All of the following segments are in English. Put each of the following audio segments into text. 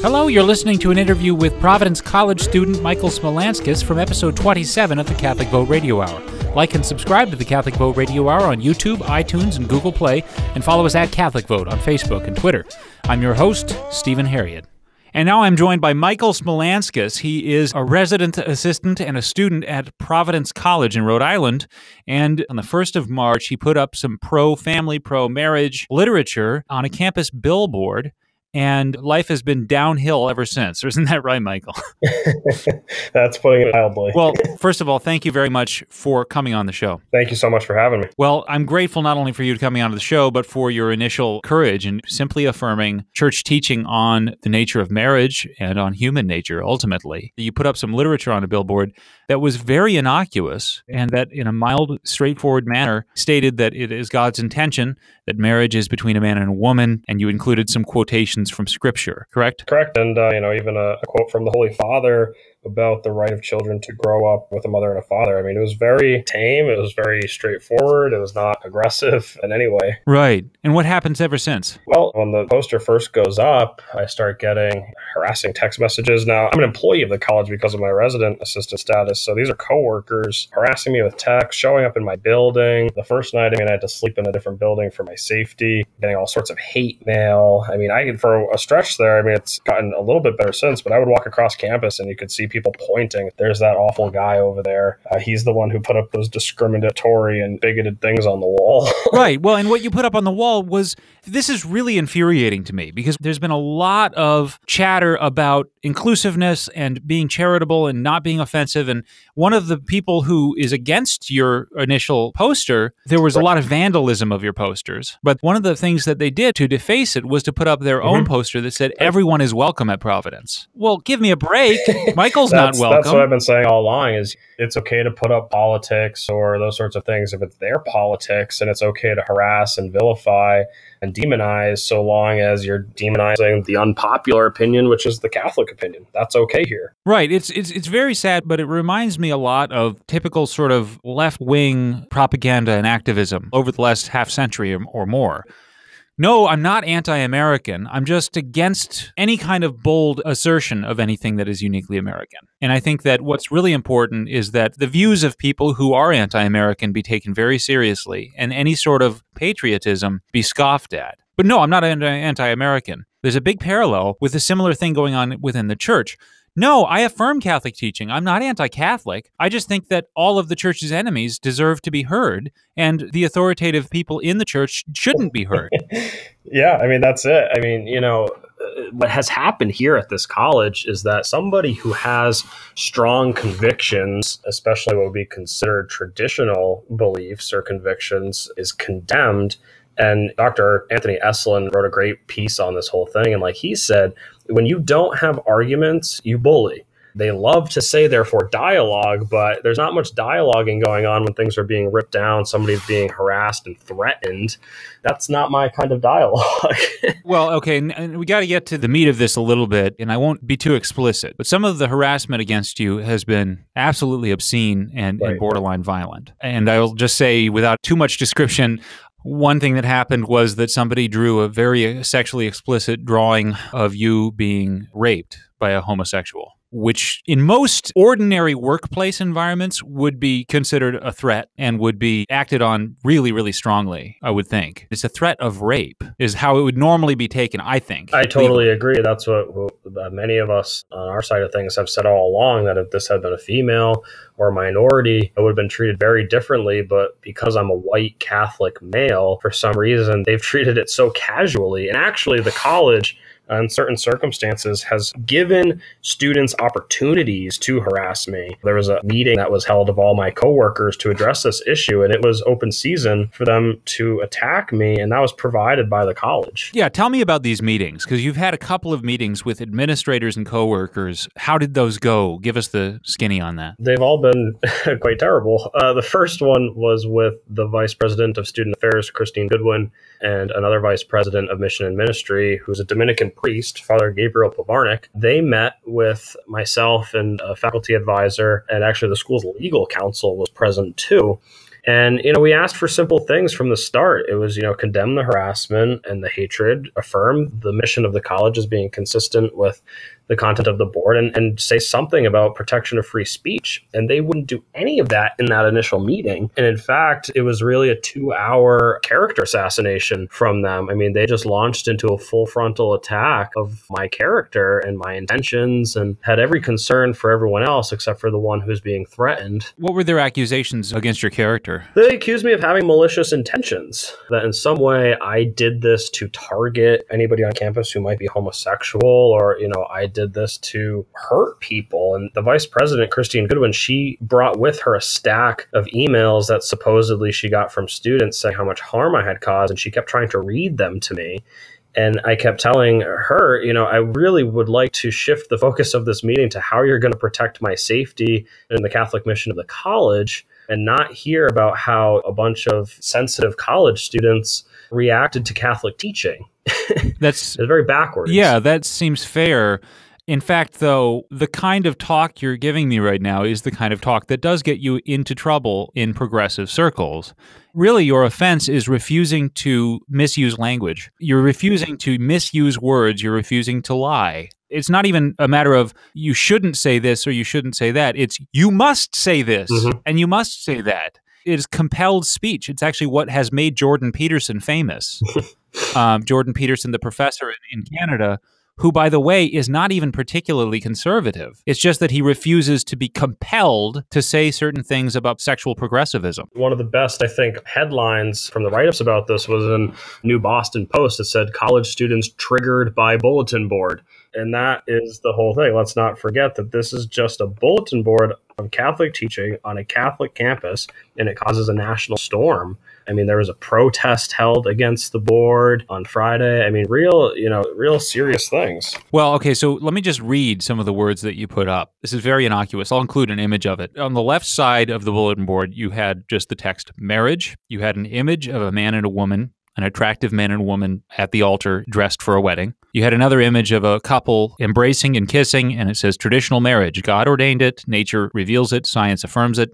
Hello, you're listening to an interview with Providence College student Michael Smalanskas from episode 27 of the Catholic Vote Radio Hour. Like and subscribe to the Catholic Vote Radio Hour on YouTube, iTunes, and Google Play, and follow us at Catholic Vote on Facebook and Twitter. I'm your host, Stephen Harriet. And now I'm joined by Michael Smalanskas. He is a resident assistant and a student at Providence College in Rhode Island. And on the 1st of March, he put up some pro-family, pro-marriage literature on a campus billboard. And life has been downhill ever since. Isn't that right, Michael? That's putting it mildly. Well, first of all, thank you very much for coming on the show. Thank you so much for having me. Well, I'm grateful not only for you coming onto the show, but for your initial courage in simply affirming church teaching on the nature of marriage and on human nature, ultimately. You put up some literature on a billboard that was very innocuous and that in a mild, straightforward manner stated that it is God's intention that marriage is between a man and a woman, and you included some quotations from Scripture, correct? Correct. And, even a quote from the Holy Father about the right of children to grow up with a mother and a father. I mean, it was very tame. It was very straightforward. It was not aggressive in any way. Right. And what happens ever since? Well, when the poster first goes up, I start getting harassing text messages. Now, I'm an employee of the college because of my resident assistant status. So these are coworkers harassing me with text, showing up in my building. The first night, I had to sleep in a different building for my safety, getting all sorts of hate mail. For a stretch there, it's gotten a little bit better since, but I would walk across campus and you could see people pointing. There's that awful guy over there. He's the one who put up those discriminatory and bigoted things on the wall. Right. Well, and what you put up on the wall was, this is really infuriating to me because there's been a lot of chatter about inclusiveness and being charitable and not being offensive. And one of the people who is against your initial poster, there was a lot of vandalism of your posters. But one of the things that they did to deface it was to put up their own poster that said, everyone is welcome at Providence. Well, give me a break. Michael's not welcome. That's what I've been saying all along, is it's okay to put up politics or those sorts of things if it's their politics, and it's okay to harass and vilify and demonize so long as you're demonizing the unpopular opinion, which is the Catholic opinion. That's okay here. Right. It's very sad, but it reminds me a lot of typical sort of left-wing propaganda and activism over the last half century or more. No, I'm not anti-American. I'm just against any kind of bold assertion of anything that is uniquely American. And I think that what's really important is that the views of people who are anti-American be taken very seriously and any sort of patriotism be scoffed at. But no, I'm not anti-American. There's a big parallel with a similar thing going on within the church. No, I affirm Catholic teaching. I'm not anti-Catholic. I just think that all of the church's enemies deserve to be heard, and the authoritative people in the church shouldn't be heard. Yeah, that's it. What has happened here at this college is that somebody who has strong convictions, especially what would be considered traditional beliefs or convictions, is condemned. And Dr. Anthony Eslin wrote a great piece on this whole thing. And like he said, when you don't have arguments, you bully. They love to say, therefore, dialogue, but there's not much dialoguing going on when things are being ripped down, somebody's being harassed and threatened. That's not my kind of dialogue. Well, okay, and we got to get to the meat of this a little bit, and I won't be too explicit, but some of the harassment against you has been absolutely obscene and borderline violent. And I will just say, without too much description, one thing that happened was that somebody drew a very sexually explicit drawing of you being raped by a homosexual, which in most ordinary workplace environments would be considered a threat and would be acted on really, really strongly, I would think. It's a threat of rape is how it would normally be taken, I think. I totally agree. That's what many of us on our side of things have said all along, that if this had been a female or a minority, it would have been treated very differently. But because I'm a white Catholic male, for some reason, they've treated it so casually. And actually, the college, in certain circumstances, has given students opportunities to harass me. There was a meeting that was held of all my coworkers to address this issue, and it was open season for them to attack me, and that was provided by the college. Yeah, tell me about these meetings, because you've had a couple of meetings with administrators and coworkers. How did those go? Give us the skinny on that. They've all been quite terrible. The first one was with the Vice President of Student Affairs, Christine Goodwin, and another Vice President of Mission and Ministry, who's a Dominican priest, Father Gabriel Povarnik. They met with myself and a faculty advisor, and actually the school's legal counsel was present too. And, we asked for simple things from the start. It was, condemn the harassment and the hatred, affirm the mission of the college as being consistent with the content of the board, and say something about protection of free speech. And they wouldn't do any of that in that initial meeting. And in fact, it was really a 2-hour character assassination from them. I mean, they just launched into a full frontal attack of my character and my intentions, and had every concern for everyone else except for the one who's being threatened. What were their accusations against your character? They accused me of having malicious intentions, that in some way I did this to target anybody on campus who might be homosexual, or, I did this to hurt people. And the vice president, Christine Goodwin, she brought with her a stack of emails that supposedly she got from students saying how much harm I had caused, and she kept trying to read them to me. And I kept telling her, I really would like to shift the focus of this meeting to how you're going to protect my safety and the Catholic mission of the college, and not hear about how a bunch of sensitive college students reacted to Catholic teaching. That's very backwards. Yeah, that seems fair. In fact, though, the kind of talk you're giving me right now is the kind of talk that does get you into trouble in progressive circles. Really, your offense is refusing to misuse language. You're refusing to misuse words. You're refusing to lie. It's not even a matter of you shouldn't say this or you shouldn't say that. It's you must say this and you must say that. It is compelled speech. It's actually what has made Jordan Peterson famous. Jordan Peterson, the professor in Canada, who, by the way, is not even particularly conservative. It's just that he refuses to be compelled to say certain things about sexual progressivism. One of the best, I think, headlines from the write-ups about this was in New Boston Post. It said, college students triggered by bulletin board. And that is the whole thing. Let's not forget that this is just a bulletin board on Catholic teaching on a Catholic campus, and it causes a national storm. I mean, there was a protest held against the board on Friday. I mean, real serious things. Well, okay, so let me just read some of the words that you put up. This is very innocuous. I'll include an image of it. On the left side of the bulletin board, you had just the text marriage. You had an image of a man and a woman, an attractive man and woman at the altar dressed for a wedding. You had another image of a couple embracing and kissing, and it says traditional marriage. God ordained it, nature reveals it, science affirms it.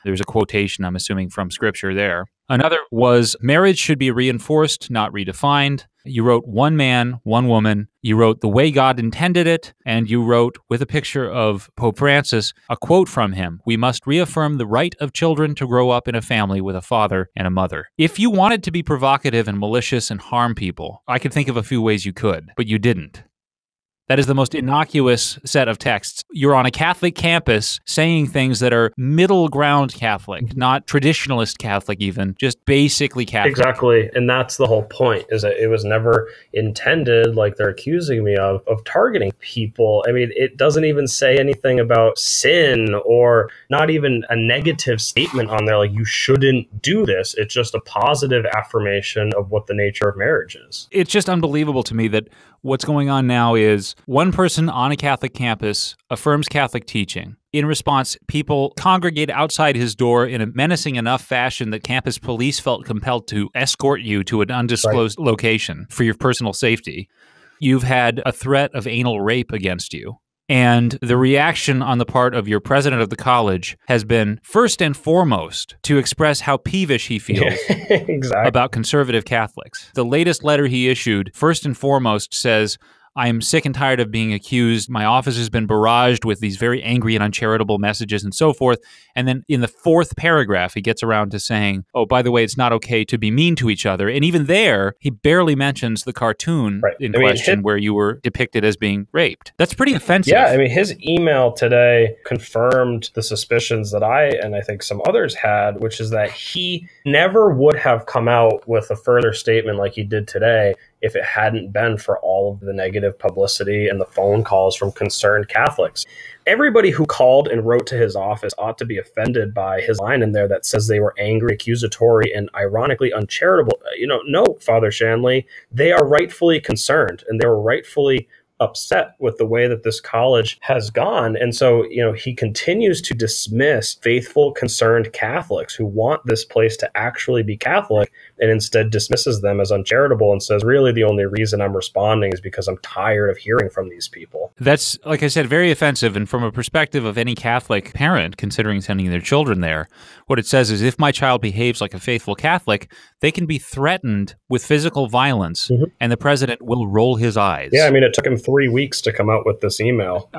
There's a quotation, I'm assuming, from scripture there. Another was marriage should be reinforced, not redefined. You wrote one man, one woman. You wrote the way God intended it. And you wrote, with a picture of Pope Francis, a quote from him: we must reaffirm the right of children to grow up in a family with a father and a mother. If you wanted to be provocative and malicious and harm people, I could think of a few ways you could, but you didn't. That is the most innocuous set of texts. You're on a Catholic campus saying things that are middle ground Catholic, not traditionalist Catholic even, just basically Catholic. Exactly. And that's the whole point, is that it was never intended, like they're accusing me of targeting people. I mean, it doesn't even say anything about sin, or not even a negative statement on there, like you shouldn't do this. It's just a positive affirmation of what the nature of marriage is. It's just unbelievable to me that what's going on now is one person on a Catholic campus affirms Catholic teaching. In response, people congregate outside his door in a menacing enough fashion that campus police felt compelled to escort you to an undisclosed location for your personal safety. You've had a threat of anal rape against you. And the reaction on the part of your president of the college has been, first and foremost, to express how peevish he feels about conservative Catholics. The latest letter he issued, first and foremost, says, I am sick and tired of being accused. My office has been barraged with these very angry and uncharitable messages and so forth. And then in the fourth paragraph, he gets around to saying, oh, by the way, it's not okay to be mean to each other. And even there, he barely mentions the cartoon in question where you were depicted as being raped. That's pretty offensive. Yeah, I mean, his email today confirmed the suspicions that I, and I think some others had, which is that he never would have come out with a further statement like he did today if it hadn't been for all of the negative publicity and the phone calls from concerned Catholics. Everybody who called and wrote to his office ought to be offended by his line in there that says they were angry, accusatory, and ironically uncharitable. No, Father Shanley, they are rightfully concerned, and they were rightfully upset with the way that this college has gone. And so, he continues to dismiss faithful, concerned Catholics who want this place to actually be Catholic, and instead dismisses them as uncharitable and says, really, the only reason I'm responding is because I'm tired of hearing from these people. That's, like I said, very offensive. And from a perspective of any Catholic parent considering sending their children there, what it says is if my child behaves like a faithful Catholic, they can be threatened with physical violence, and the president will roll his eyes. Yeah, I mean, it took him 3 weeks to come out with this email.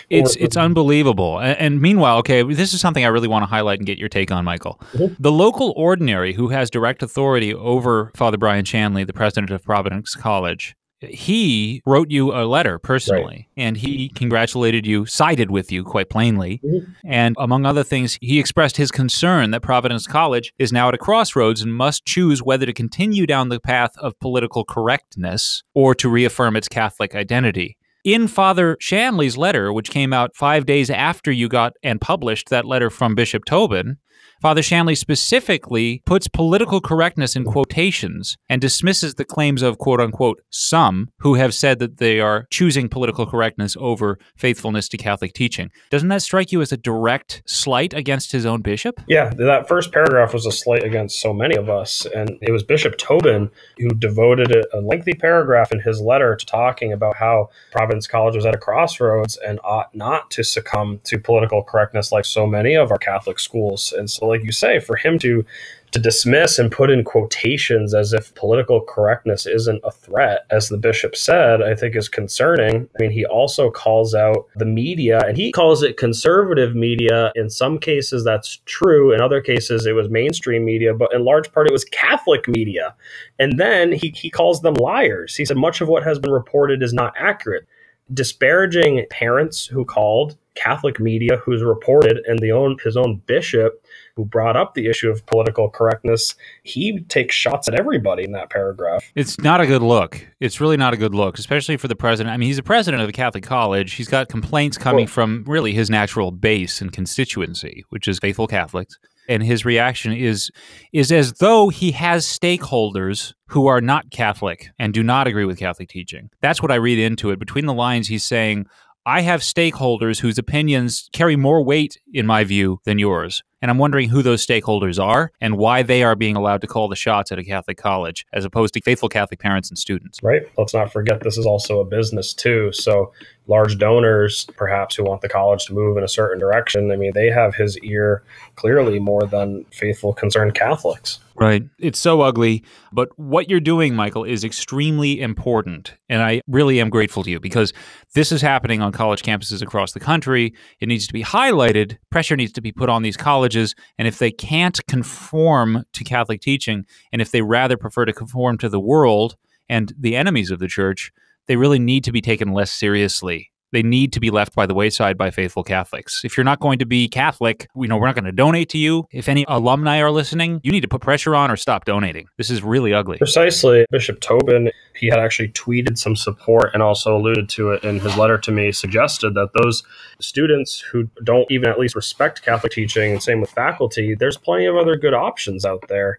It's unbelievable. And meanwhile, okay, this is something I really want to highlight and get your take on, Michael. The local ordinary who has direct authority over Father Brian Shanley, the president of Providence College, he wrote you a letter personally, and he congratulated you, sided with you quite plainly. And among other things, he expressed his concern that Providence College is now at a crossroads and must choose whether to continue down the path of political correctness or to reaffirm its Catholic identity. In Father Shanley's letter, which came out 5 days after you got and published that letter from Bishop Tobin, Father Shanley specifically puts political correctness in quotations and dismisses the claims of, quote-unquote, some who have said that they are choosing political correctness over faithfulness to Catholic teaching. Doesn't that strike you as a direct slight against his own bishop? Yeah, that first paragraph was a slight against so many of us, and it was Bishop Tobin who devoted a lengthy paragraph in his letter to talking about how Providence College was at a crossroads and ought not to succumb to political correctness like so many of our Catholic schools. And so, like you say, for him to dismiss and put in quotations as if political correctness isn't a threat, as the bishop said, I think is concerning. I mean, he also calls out the media, and he calls it conservative media. In some cases, that's true. In other cases, it was mainstream media, but in large part, it was Catholic media. And then he calls them liars. He said much of what has been reported is not accurate, disparaging parents who called, Catholic media who's reported, and his own bishop who brought up the issue of political correctness. He takes shots at everybody in that paragraph. It's not a good look. It's really not a good look, especially for the president. I mean, he's the president of a Catholic college. He's got complaints coming from really his natural base and constituency, which is faithful Catholics. And his reaction is as though he has stakeholders who are not Catholic and do not agree with Catholic teaching. That's what I read into it. Between the lines, he's saying, I have stakeholders whose opinions carry more weight, in my view, than yours. And I'm wondering who those stakeholders are and why they are being allowed to call the shots at a Catholic college as opposed to faithful Catholic parents and students. Right. Let's not forget this is also a business too. So large donors, perhaps, who want the college to move in a certain direction, I mean, they have his ear clearly more than faithful, concerned Catholics. Right. It's so ugly. But what you're doing, Michael, is extremely important. And I really am grateful to you because this is happening on college campuses across the country. It needs to be highlighted. Pressure needs to be put on these colleges. And if they can't conform to Catholic teaching, and if they rather prefer to conform to the world and the enemies of the church, they really need to be taken less seriously. They need to be left by the wayside by faithful Catholics. If you're not going to be Catholic, we're not going to donate to you. If any alumni are listening, you need to put pressure on or stop donating. This is really ugly. Precisely. Bishop Tobin, he had actually tweeted some support and also alluded to it in his letter to me, suggested that those students who don't even at least respect Catholic teaching, and same with faculty, there's plenty of other good options out there.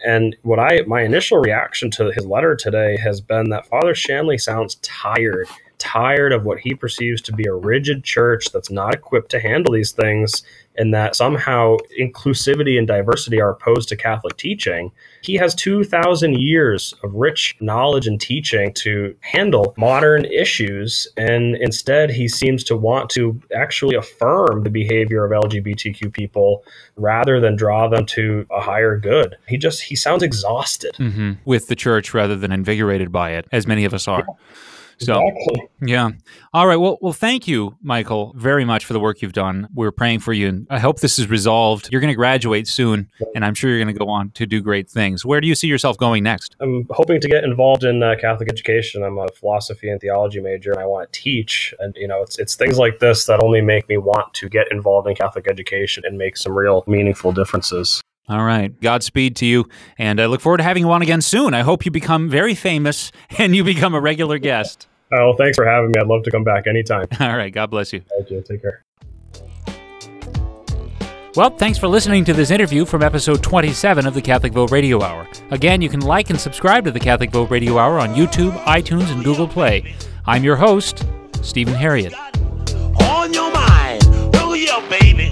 And my initial reaction to his letter today has been that Father Shanley sounds tired of what he perceives to be a rigid church that's not equipped to handle these things, and that somehow inclusivity and diversity are opposed to Catholic teaching. He has 2,000 years of rich knowledge and teaching to handle modern issues, and instead he seems to want to actually affirm the behavior of LGBTQ people rather than draw them to a higher good. He sounds exhausted. With the church rather than invigorated by it, as many of us are. So, exactly. Yeah. All right. Well, thank you, Michael, very much for the work you've done. We're praying for you, and I hope this is resolved. You're going to graduate soon, and I'm sure you're going to go on to do great things. Where do you see yourself going next? I'm hoping to get involved in Catholic education. I'm a philosophy and theology major, and I want to teach. And, it's things like this that only make me want to get involved in Catholic education and make some real meaningful differences. All right. Godspeed to you. And I look forward to having you on again soon. I hope you become very famous and you become a regular guest. Oh, thanks for having me. I'd love to come back anytime. All right. God bless you. Thank you. Take care. Well, thanks for listening to this interview from episode 27 of the Catholic Vote Radio Hour. Again, you can like and subscribe to the Catholic Vote Radio Hour on YouTube, iTunes, and Google Play. I'm your host, Stephen Harriott. On your mind. Oh, yeah, baby.